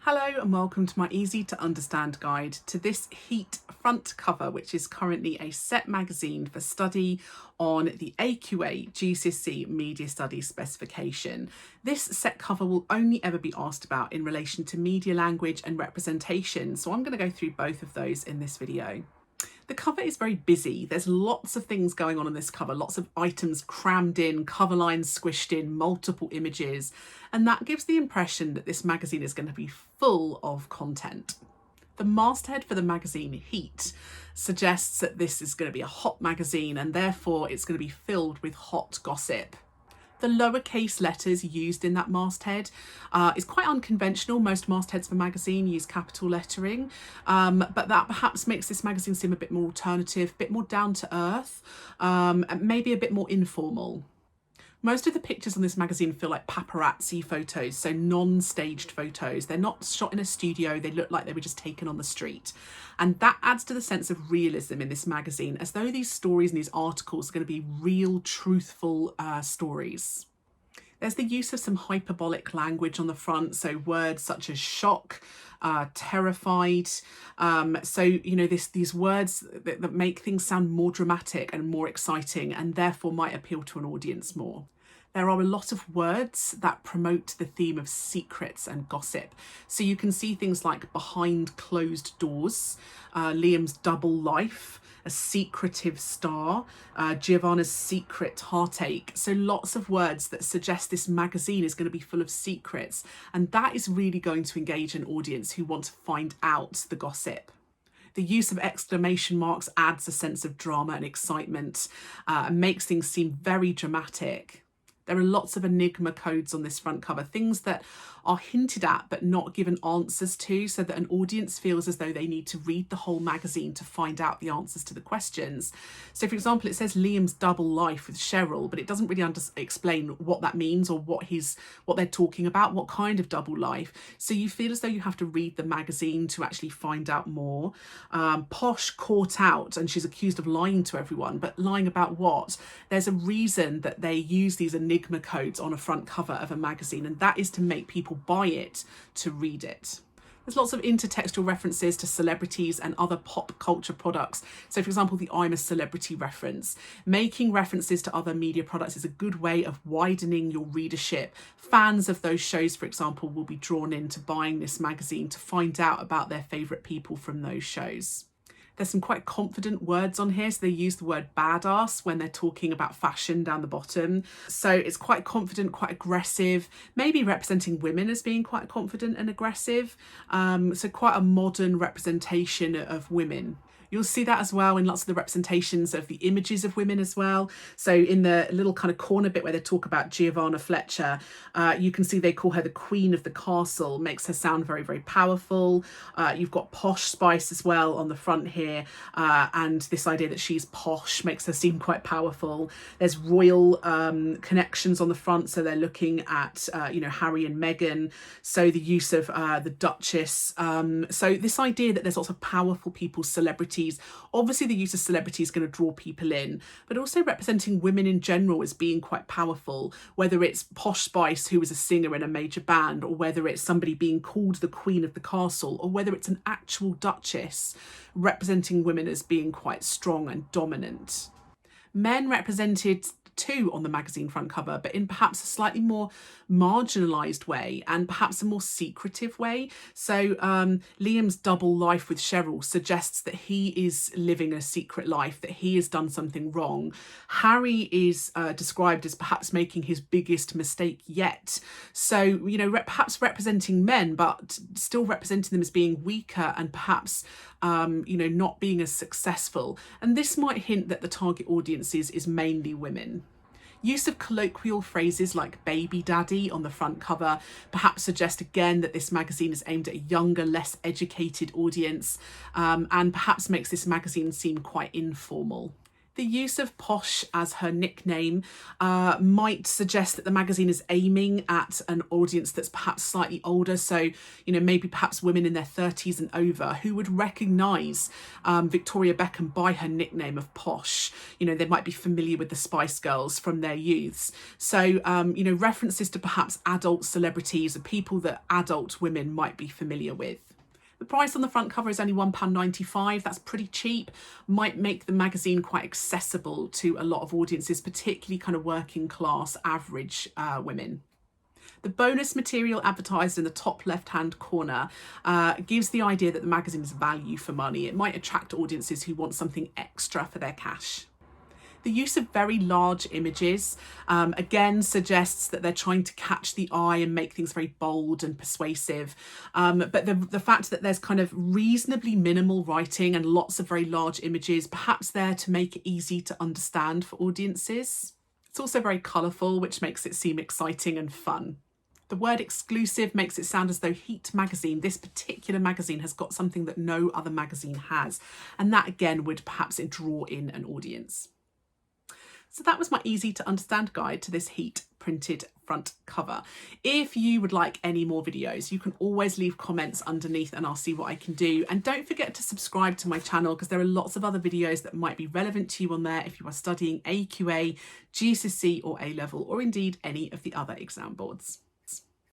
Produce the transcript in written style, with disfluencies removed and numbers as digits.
Hello and welcome to my easy to understand guide to this Heat front cover, which is currently a set magazine for study on the AQA GCSE Media Studies specification. This set cover will only ever be asked about in relation to media language and representation, so I'm going to go through both of those in this video. The cover is very busy. There's lots of things going on this cover, lots of items crammed in, cover lines squished in, multiple images, and that gives the impression that this magazine is going to be full of content. The masthead for the magazine, Heat, suggests that this is going to be a hot magazine and therefore it's going to be filled with hot gossip. The lowercase letters used in that masthead is quite unconventional. Most mastheads for magazine use capital lettering, but that perhaps makes this magazine seem a bit more alternative, a bit more down to earth, and maybe a bit more informal. Most of the pictures on this magazine feel like paparazzi photos, so non-staged photos. They're not shot in a studio, they look like they were just taken on the street. And that adds to the sense of realism in this magazine, as though these stories and these articles are going to be real, truthful stories. There's the use of some hyperbolic language on the front, so words such as shock, terrified. These words that make things sound more dramatic and more exciting and therefore might appeal to an audience more. There are a lot of words that promote the theme of secrets and gossip. So you can see things like behind closed doors, Liam's double life, a secretive star, Giovanna's secret heartache. So lots of words that suggest this magazine is going to be full of secrets. And that is really going to engage an audience who want to find out the gossip. The use of exclamation marks adds a sense of drama and excitement and makes things seem very dramatic. There are lots of enigma codes on this front cover, things that are hinted at but not given answers to, so that an audience feels as though they need to read the whole magazine to find out the answers to the questions. So for example, it says Liam's double life with Cheryl, but it doesn't really explain what that means or what they're talking about, what kind of double life. So you feel as though you have to read the magazine to actually find out more. Posh caught out and she's accused of lying to everyone, but lying about what? There's a reason that they use these enigma codes on a front cover of a magazine, and that is to make people buy it to read it. There's lots of intertextual references to celebrities and other pop culture products. So for example, the I'm a Celebrity reference. Making references to other media products is a good way of widening your readership. Fans of those shows, for example, will be drawn into buying this magazine to find out about their favourite people from those shows. There's some quite confident words on here. So they use the word badass when they're talking about fashion down the bottom. So it's quite confident, quite aggressive, maybe representing women as being quite confident and aggressive. So quite a modern representation of women. You'll see that as well in lots of the representations of the images of women as well. So in the little kind of corner bit where they talk about Giovanna Fletcher, you can see they call her the queen of the castle, makes her sound very, very powerful. You've got Posh Spice as well on the front here, and this idea that she's posh makes her seem quite powerful. There's royal connections on the front, so they're looking at Harry and Meghan. So the use of the Duchess. So this idea that there's lots of powerful people, celebrities. Obviously the use of celebrity is going to draw people in, but also representing women in general as being quite powerful, whether it's Posh Spice, who is a singer in a major band, or whether it's somebody being called the queen of the castle, or whether it's an actual duchess, representing women as being quite strong and dominant. Men represented too on the magazine front cover, but in perhaps a slightly more marginalised way and perhaps a more secretive way. So Liam's double life with Cheryl suggests that he is living a secret life, that he has done something wrong. Harry is described as perhaps making his biggest mistake yet. So, perhaps representing men, but still representing them as being weaker and perhaps not being as successful. And this might hint that the target audience is mainly women. Use of colloquial phrases like baby daddy on the front cover perhaps suggest again that this magazine is aimed at a younger, less educated audience, and perhaps makes this magazine seem quite informal. The use of posh as her nickname might suggest that the magazine is aiming at an audience that's perhaps slightly older. So, maybe perhaps women in their 30s and over who would recognise Victoria Beckham by her nickname of posh. They might be familiar with the Spice Girls from their youths. So, references to perhaps adult celebrities or people that adult women might be familiar with. The price on the front cover is only £1.95. That's pretty cheap. Might make the magazine quite accessible to a lot of audiences, particularly kind of working class, average women. The bonus material advertised in the top left-hand corner gives the idea that the magazine is value for money. It might attract audiences who want something extra for their cash. The use of very large images, again, suggests that they're trying to catch the eye and make things very bold and persuasive. But the fact that there's kind of reasonably minimal writing and lots of very large images, perhaps there to make it easy to understand for audiences. It's also very colourful, which makes it seem exciting and fun. The word exclusive makes it sound as though Heat magazine, this particular magazine, has got something that no other magazine has. And that, again, would perhaps draw in an audience. So that was my easy to understand guide to this Heat printed front cover. If you would like any more videos, you can always leave comments underneath and I'll see what I can do. And don't forget to subscribe to my channel because there are lots of other videos that might be relevant to you on there if you are studying AQA, GCSE or A-level, or indeed any of the other exam boards.